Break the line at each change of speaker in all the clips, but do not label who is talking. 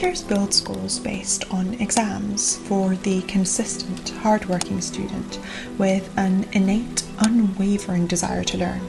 Teachers build schools based on exams for the consistent, hard-working student with an innate, unwavering desire to learn.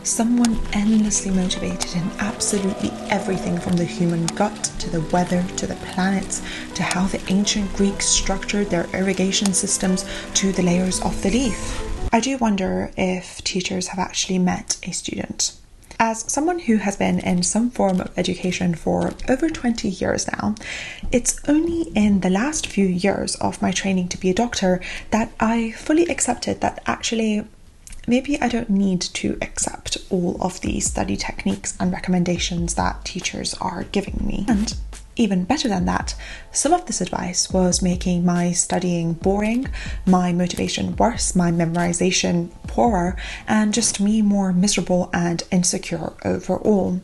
Someone endlessly motivated in absolutely everything from the human gut to the weather to the planets to how the ancient Greeks structured their irrigation systems to the layers of the leaf. I do wonder if teachers have actually met a student. As someone who has been in some form of education for over 20 years now, it's only in the last few years of my training to be a doctor that I fully accepted that actually maybe I don't need to accept all of the study techniques and recommendations that teachers are giving me. And even better than that, some of this advice was making my studying boring, my motivation worse, my memorization poorer, and just me more miserable and insecure overall.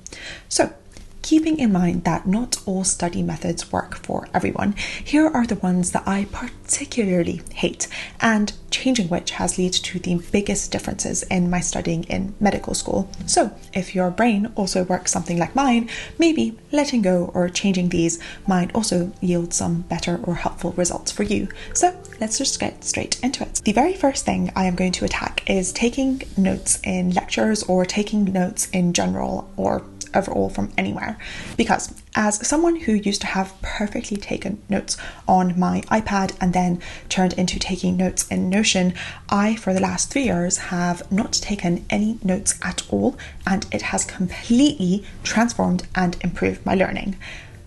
So, keeping in mind that not all study methods work for everyone, here are the ones that I particularly hate, and changing which has led to the biggest differences in my studying in medical school. So if your brain also works something like mine, maybe letting go or changing these might also yield some better or helpful results for you. So let's just get straight into it. The very first thing I am going to attack is taking notes in lectures or taking notes in general or overall from anywhere, because as someone who used to have perfectly taken notes on my iPad and then turned into taking notes in Notion, I for the last 3 years have not taken any notes at all, and it has completely transformed and improved my learning.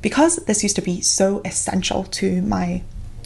Because this used to be so essential to my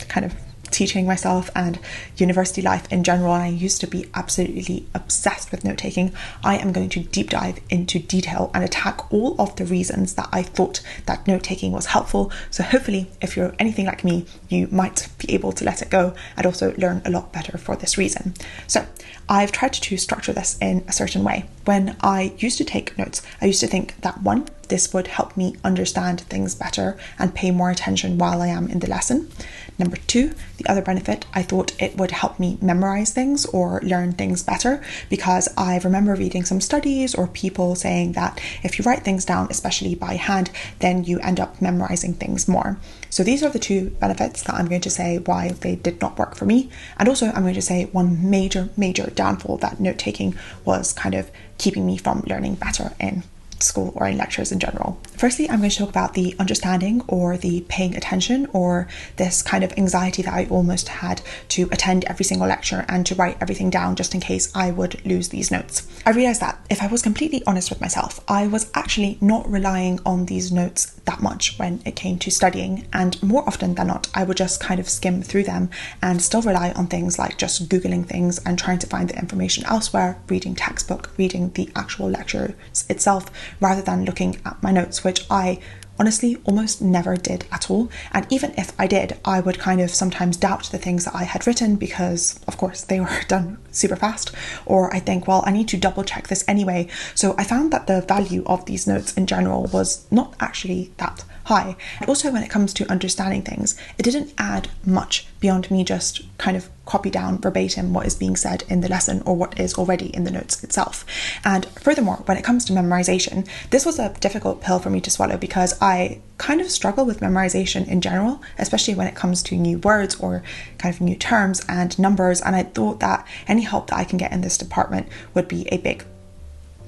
kind of teaching myself and university life in general, and I used to be absolutely obsessed with note-taking, I am going to deep dive into detail and attack all of the reasons that I thought that note-taking was helpful. So hopefully, if you're anything like me, you might be able to let it go and also learn a lot better for this reason. So I've tried to structure this in a certain way. When I used to take notes, I used to think that one, this would help me understand things better and pay more attention while I am in the lesson. Number two, the other benefit, I thought it would help me memorize things or learn things better, because I remember reading some studies or people saying that if you write things down, especially by hand, then you end up memorizing things more. So these are the two benefits that I'm going to say why they did not work for me. And also I'm going to say one major downfall that note-taking was kind of keeping me from learning better in school or in lectures in general. Firstly, I'm going to talk about the understanding or the paying attention, or this kind of anxiety that I almost had to attend every single lecture and to write everything down just in case I would lose these notes. I realized that if I was completely honest with myself, I was actually not relying on these notes that much when it came to studying, and more often than not, I would just kind of skim through them and still rely on things like just Googling things and trying to find the information elsewhere, reading textbook, reading the actual lectures itself, rather than looking at my notes, which I honestly almost never did at all. And even if I did, I would kind of sometimes doubt the things that I had written because, of course, they were done super fast. Or I think, well, I need to double check this anyway. So I found that the value of these notes in general was not actually that high. And also when it comes to understanding things, it didn't add much beyond me just kind of copy down verbatim what is being said in the lesson or what is already in the notes itself. And furthermore, when it comes to memorization, this was a difficult pill for me to swallow because I kind of struggle with memorization in general, especially when it comes to new words or kind of new terms and numbers. And I thought that any help that I can get in this department would be a big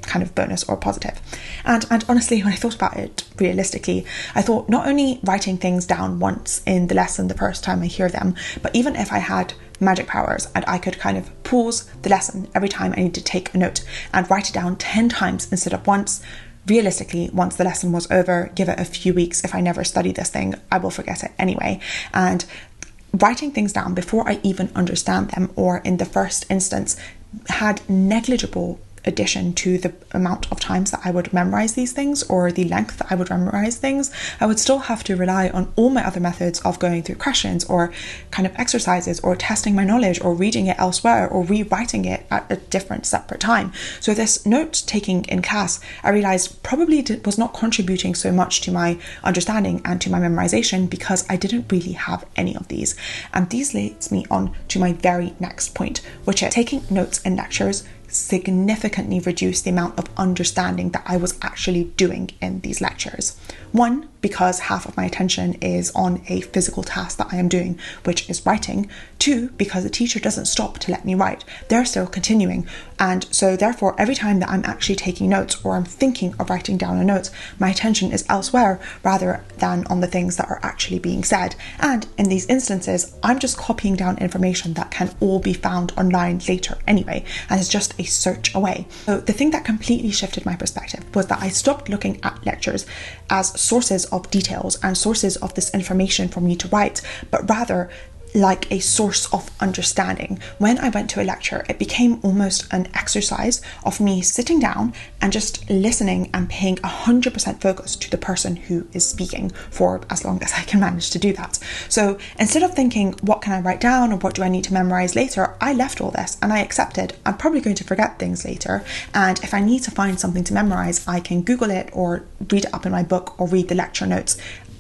kind of bonus or positive. And honestly, when I thought about it realistically, I thought not only writing things down once in the lesson the first time I hear them, but even if I had magic powers and I could kind of pause the lesson every time I need to take a note and write it down 10 times instead of once, realistically, once the lesson was over, give it a few weeks, if I never study this thing, I will forget it anyway. And writing things down before I even understand them, or in the first instance, had negligible addition to the amount of times that I would memorize these things or the length that I would memorize things. I would still have to rely on all my other methods of going through questions or kind of exercises or testing my knowledge or reading it elsewhere or rewriting it at a different separate time. So this note taking in class, I realized probably was not contributing so much to my understanding and to my memorization because I didn't really have any of these. And these leads me on to my very next point, which is taking notes in lectures significantly reduce the amount of understanding that I was actually doing in these lectures. One, because half of my attention is on a physical task that I am doing, which is writing. 2, because the teacher doesn't stop to let me write. They're still continuing. And so therefore, every time that I'm actually taking notes or I'm thinking of writing down a note, my attention is elsewhere rather than on the things that are actually being said. And in these instances, I'm just copying down information that can all be found online later anyway, and it's just a search away. So the thing that completely shifted my perspective was that I stopped looking at lectures as sources of details and sources of this information for me to write, but rather like a source of understanding. When I went to a lecture, it became almost an exercise of me sitting down and just listening and paying 100% focus to the person who is speaking for as long as I can manage to do that. So instead of thinking, what can I write down or what do I need to memorize later, I left all this and I accepted I'm probably going to forget things later. And if I need to find something to memorize, I can Google it or read it up in my book or read the lecture notes,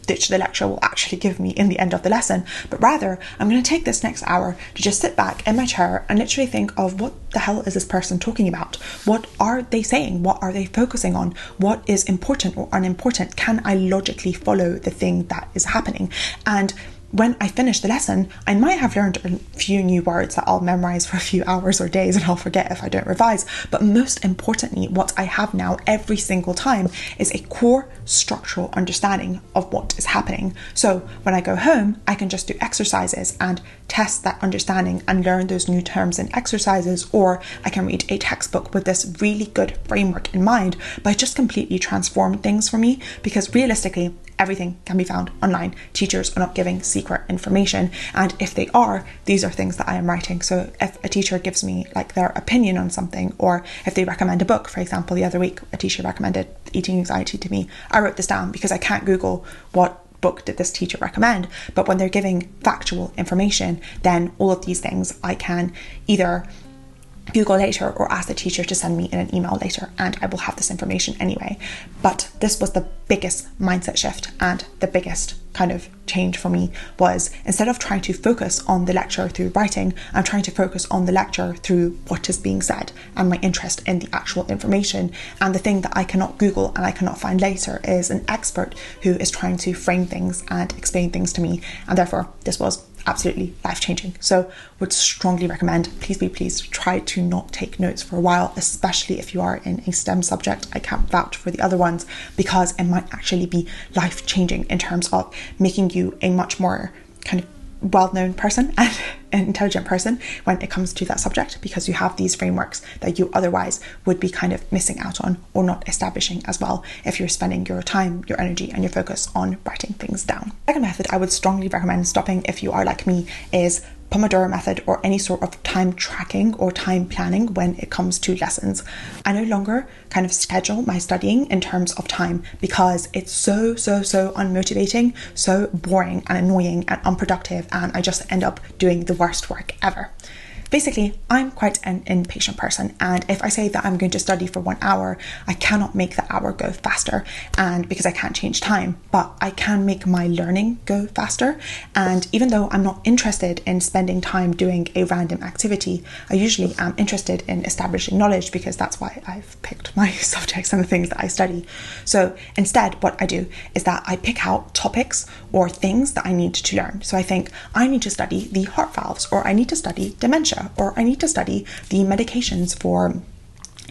which the lecturer will actually give me in the end of the lesson. But rather, I'm going to take this next hour to just sit back in my chair and literally think of, what the hell is this person talking about? What are they saying? What are they focusing on? What is important or unimportant? Can I logically follow the thing that is happening? And when I finish the lesson, I might have learned a few new words that I'll memorize for a few hours or days and I'll forget if I don't revise. But most importantly, what I have now every single time is a core structural understanding of what is happening. So when I go home, I can just do exercises and test that understanding and learn those new terms and exercises, or I can read a textbook with this really good framework in mind, but it just completely transformed things for me, because realistically, everything can be found online. Teachers are not giving secret information, and if they are, these are things that I am writing. So if a teacher gives me like their opinion on something, or if they recommend a book, for example, the other week a teacher recommended Eating Anxiety to me, I wrote this down because I can't Google what book did this teacher recommend. But when they're giving factual information, then all of these things I can either Google later or ask the teacher to send me in an email later, and I will have this information anyway. But this was the biggest mindset shift, and the biggest kind of change for me was, instead of trying to focus on the lecture through writing, I'm trying to focus on the lecture through what is being said and my interest in the actual information. And the thing that I cannot Google and I cannot find later is an expert who is trying to frame things and explain things to me, and therefore this was absolutely life-changing. So would strongly recommend, please try to not take notes for a while, especially if you are in a STEM subject. I can't vouch for the other ones, because it might actually be life-changing in terms of making you a much more kind of well-known person and an intelligent person when it comes to that subject, because you have these frameworks that you otherwise would be kind of missing out on or not establishing as well if you're spending your time, your energy and your focus on writing things down. Second method I would strongly recommend stopping if you are like me is Pomodoro method, or any sort of time tracking or time planning when it comes to lessons. I no longer kind of schedule my studying in terms of time, because it's so unmotivating, so boring and annoying and unproductive, and I just end up doing the worst work ever. Basically, I'm quite an impatient person, and if I say that I'm going to study for 1 hour, I cannot make the hour go faster, and because I can't change time, but I can make my learning go faster. And even though I'm not interested in spending time doing a random activity, I usually am interested in establishing knowledge, because that's why I've picked my subjects and the things that I study. So instead, what I do is that I pick out topics or things that I need to learn. So I think I need to study the heart valves, or I need to study dementia, or I need to study the medications for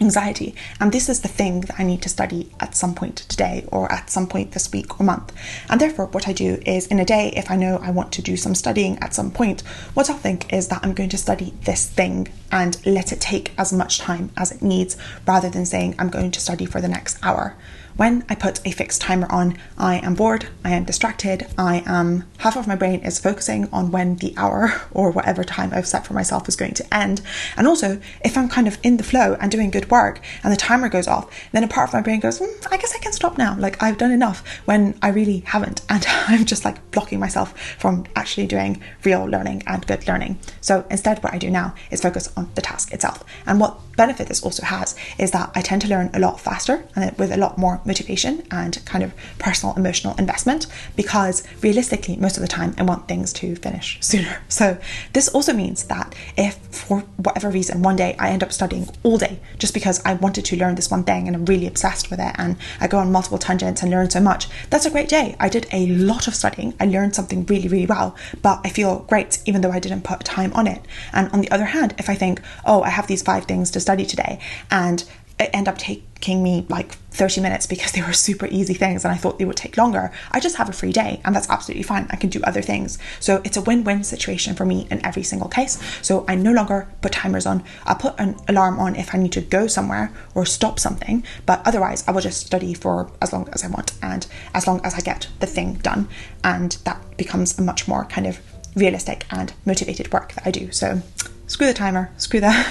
anxiety, and this is the thing that I need to study at some point today or at some point this week or month. And therefore what I do is, in a day, if I know I want to do some studying at some point, what I'll think is that I'm going to study this thing and let it take as much time as it needs, rather than saying I'm going to study for the next hour. When I put a fixed timer on, I am bored, I am distracted, half of my brain is focusing on when the hour or whatever time I've set for myself is going to end. And also, if I'm kind of in the flow and doing good work and the timer goes off, then a part of my brain goes, I guess I can stop now, like I've done enough, when I really haven't. And I'm just like blocking myself from actually doing real learning and good learning. So instead, what I do now is focus on the task itself. And what benefit this also has is that I tend to learn a lot faster and with a lot more motivation and kind of personal emotional investment, because realistically, most of the time I want things to finish sooner. So this also means that if for whatever reason one day I end up studying all day just because I wanted to learn this one thing and I'm really obsessed with it and I go on multiple tangents and learn so much, that's a great day. I did a lot of studying, I learned something really, really well, but I feel great even though I didn't put time on it. And on the other hand, if I think, oh, I have these 5 things to study today and it end up taking me like 30 minutes because they were super easy things and I thought they would take longer, I just have a free day and that's absolutely fine. I can do other things. So it's a win-win situation for me in every single case. So I no longer put timers on. I'll put an alarm on if I need to go somewhere or stop something, but otherwise I will just study for as long as I want and as long as I get the thing done, and that becomes a much more kind of realistic and motivated work that I do. So screw the timer, screw the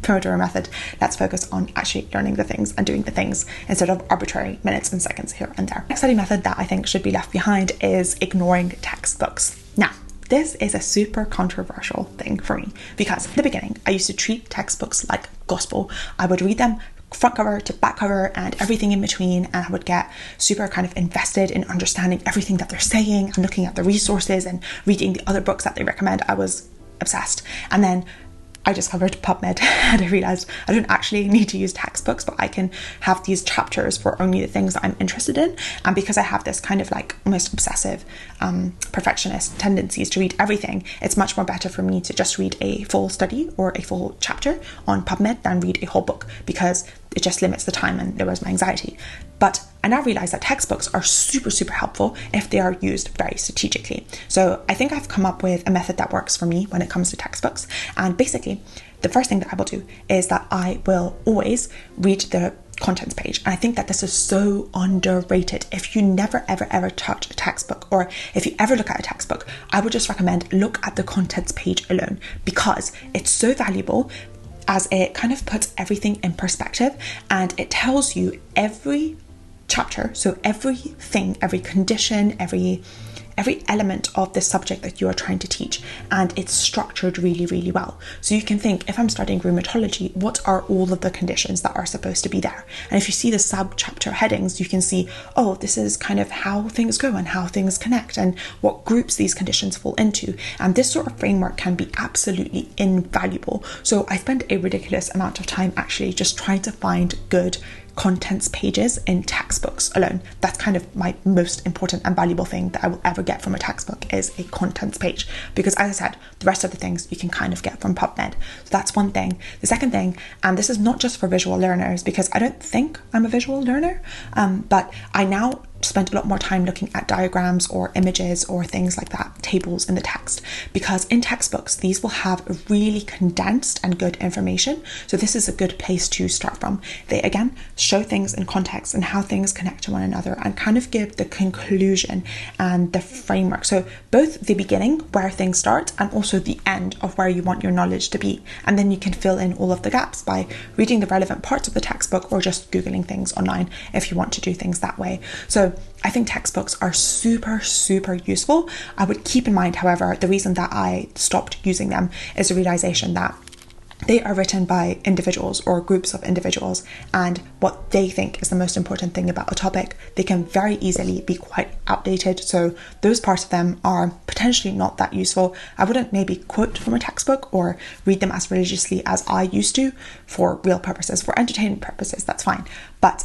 Pomodoro method. Let's focus on actually learning the things and doing the things instead of arbitrary minutes and seconds here and there. Next study method that I think should be left behind is ignoring textbooks. Now, this is a super controversial thing for me because in the beginning, I used to treat textbooks like gospel. I would read them front cover to back cover and everything in between, and I would get super kind of invested in understanding everything that they're saying and looking at the resources and reading the other books that they recommend. I was obsessed. And then I discovered PubMed and I realized I don't actually need to use textbooks, but I can have these chapters for only the things that I'm interested in. And because I have this kind of like almost obsessive perfectionist tendencies to read everything, it's much more better for me to just read a full study or a full chapter on PubMed than read a whole book, because it just limits the time and lowers my anxiety. But I now realize that textbooks are super, super helpful if they are used very strategically. So I think I've come up with a method that works for me when it comes to textbooks. And basically, the first thing that I will do is that I will always read the contents page. And I think that this is so underrated. If you never, ever, ever touch a textbook, or if you ever look at a textbook, I would just recommend look at the contents page alone, because it's so valuable as it kind of puts everything in perspective and it tells you every chapter, so everything, every condition, every element of the subject that you are trying to teach, and it's structured really, really well. So you can think, if I'm studying rheumatology, what are all of the conditions that are supposed to be there? And if you see the sub-chapter headings, you can see, oh, this is kind of how things go and how things connect and what groups these conditions fall into. And this sort of framework can be absolutely invaluable. So I spend a ridiculous amount of time actually just trying to find good contents pages in textbooks alone. That's kind of my most important and valuable thing that I will ever get from a textbook, is a contents page, because as I said, the rest of the things you can kind of get from PubMed. So that's one thing. The second thing, and this is not just for visual learners, because I don't think I'm a visual learner, but I now spent a lot more time looking at diagrams or images or things like that, tables in the text, because in textbooks these will have really condensed and good information. So this is a good place to start from. They again show things in context and how things connect to one another, and kind of give the conclusion and the framework. So both the beginning, where things start, and also the end of where you want your knowledge to be. And then you can fill in all of the gaps by reading the relevant parts of the textbook or just Googling things online if you want to do things that way. So I think textbooks are super, super useful. I would keep in mind, however, the reason that I stopped using them is the realization that they are written by individuals or groups of individuals, and what they think is the most important thing about a topic, they can very easily be quite outdated. So those parts of them are potentially not that useful. I wouldn't maybe quote from a textbook or read them as religiously as I used to for real purposes. For entertainment purposes, that's fine. But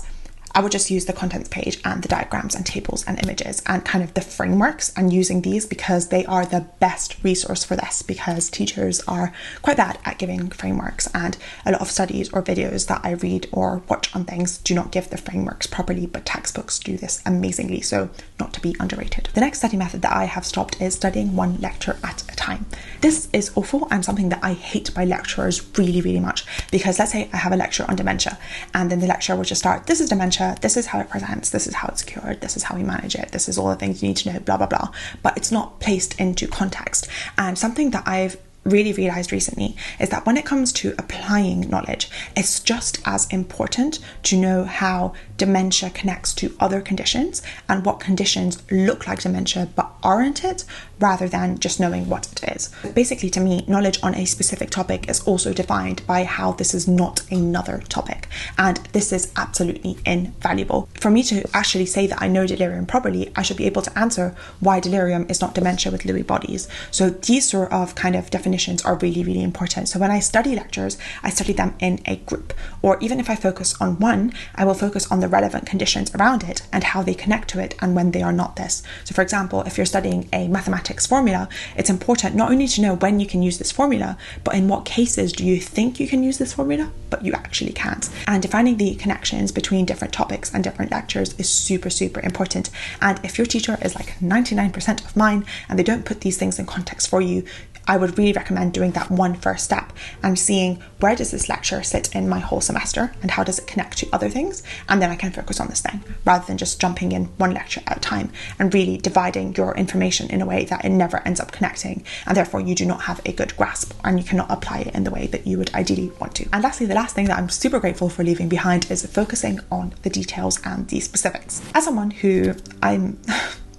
I would just use the contents page and the diagrams and tables and images and kind of the frameworks, and using these because they are the best resource for this, because teachers are quite bad at giving frameworks, and a lot of studies or videos that I read or watch on things do not give the frameworks properly, but textbooks do this amazingly, so not to be underrated. The next study method that I have stopped is studying one lecture at a time. This is awful and something that I hate by lecturers really, really much, because let's say I have a lecture on dementia, and then the lecturer will just start, this is dementia, this is how it presents, this is how it's cured, this is how we manage it, this is all the things you need to know, blah, blah, blah. But it's not placed into context. And something that I've really realized recently is that when it comes to applying knowledge, it's just as important to know how dementia connects to other conditions and what conditions look like dementia but aren't it, rather than just knowing what it is. Basically, to me, knowledge on a specific topic is also defined by how this is not another topic, and this is absolutely invaluable. For me to actually say that I know delirium properly, I should be able to answer why delirium is not dementia with Lewy bodies. So these sort of kind of definitions are really, really important. So when I study lectures, I study them in a group, or even if I focus on one, I will focus on the relevant conditions around it and how they connect to it and when they are not this. So for example, if you're studying a mathematics formula, it's important not only to know when you can use this formula, but in what cases do you think you can use this formula, but you actually can't. And defining the connections between different topics and different lectures is super, super important. And if your teacher is like 99% of mine and they don't put these things in context for you, I would really recommend doing that one first step and seeing where does this lecture sit in my whole semester and how does it connect to other things, and then I can focus on this thing rather than just jumping in one lecture at a time and really dividing your information in a way that it never ends up connecting, and therefore you do not have a good grasp and you cannot apply it in the way that you would ideally want to. And lastly, the last thing that I'm super grateful for leaving behind is focusing on the details and the specifics. As someone who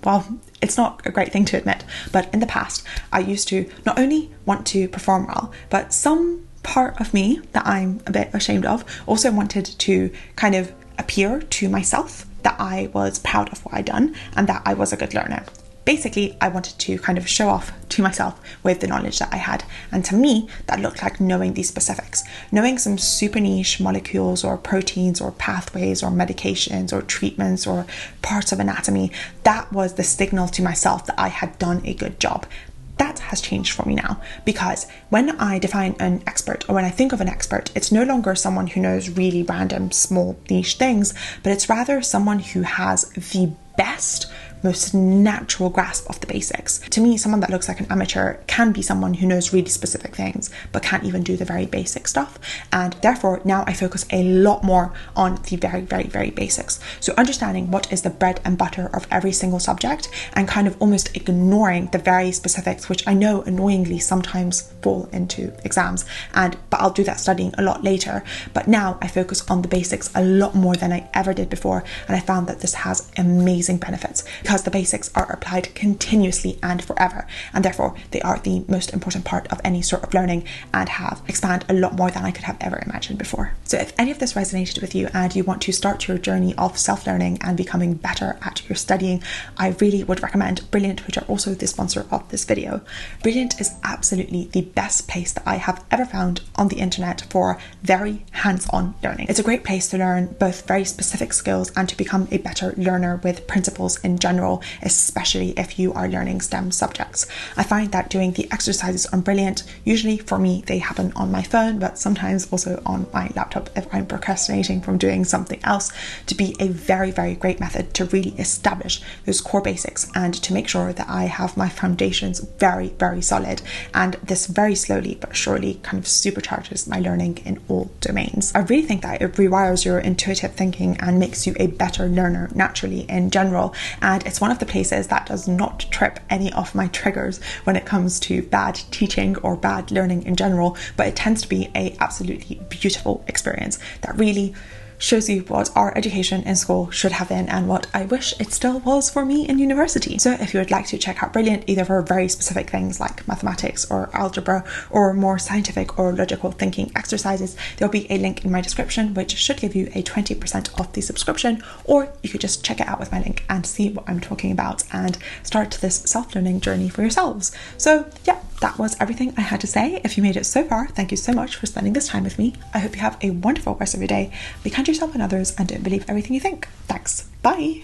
well, it's not a great thing to admit, but in the past, I used to not only want to perform well, but some part of me that I'm a bit ashamed of also wanted to kind of appear to myself that I was proud of what I'd done and that I was a good learner. Basically, I wanted to kind of show off to myself with the knowledge that I had. And to me, that looked like knowing these specifics. Knowing some super niche molecules or proteins or pathways or medications or treatments or parts of anatomy, that was the signal to myself that I had done a good job. That has changed for me now, because when I define an expert, or when I think of an expert, it's no longer someone who knows really random small niche things, but it's rather someone who has the best, most natural grasp of the basics. To me, someone that looks like an amateur can be someone who knows really specific things but can't even do the very basic stuff, and therefore now I focus a lot more on the very, very, very basics. So understanding what is the bread and butter of every single subject and kind of almost ignoring the very specifics, which I know annoyingly sometimes fall into exams, but I'll do that studying a lot later. But now I focus on the basics a lot more than I ever did before, and I found that this has amazing benefits because the basics are applied continuously and forever, and therefore they are the most important part of any sort of learning and have expanded a lot more than I could have ever imagined before. So if any of this resonated with you and you want to start your journey of self-learning and becoming better at your studying, I really would recommend Brilliant, which are also the sponsor of this video. Brilliant is absolutely the best place that I have ever found on the internet for very hands-on learning. It's a great place to learn both very specific skills and to become a better learner with principles in general, especially if you are learning STEM subjects. I find that doing the exercises on Brilliant, usually for me they happen on my phone, but sometimes also on my laptop if I'm procrastinating from doing something else, to be a very, very great method to really establish those core basics and to make sure that I have my foundations very, very solid, and this very slowly but surely kind of supercharges my learning in all domains. I really think that it rewires your intuitive thinking and makes you a better learner naturally in general, and it's one of the places that does not trip any of my triggers when it comes to bad teaching or bad learning in general, but it tends to be a absolutely beautiful experience that really shows you what our education in school should have been and what I wish it still was for me in university. So if you would like to check out Brilliant, either for very specific things like mathematics or algebra or more scientific or logical thinking exercises, there'll be a link in my description which should give you a 20% off the subscription, or you could just check it out with my link and see what I'm talking about and start this self-learning journey for yourselves. So yeah, that was everything I had to say. If you made it so far, thank you so much for spending this time with me. I hope you have a wonderful rest of your day. Be kind to yourself and others, and don't believe everything you think. Thanks. Bye.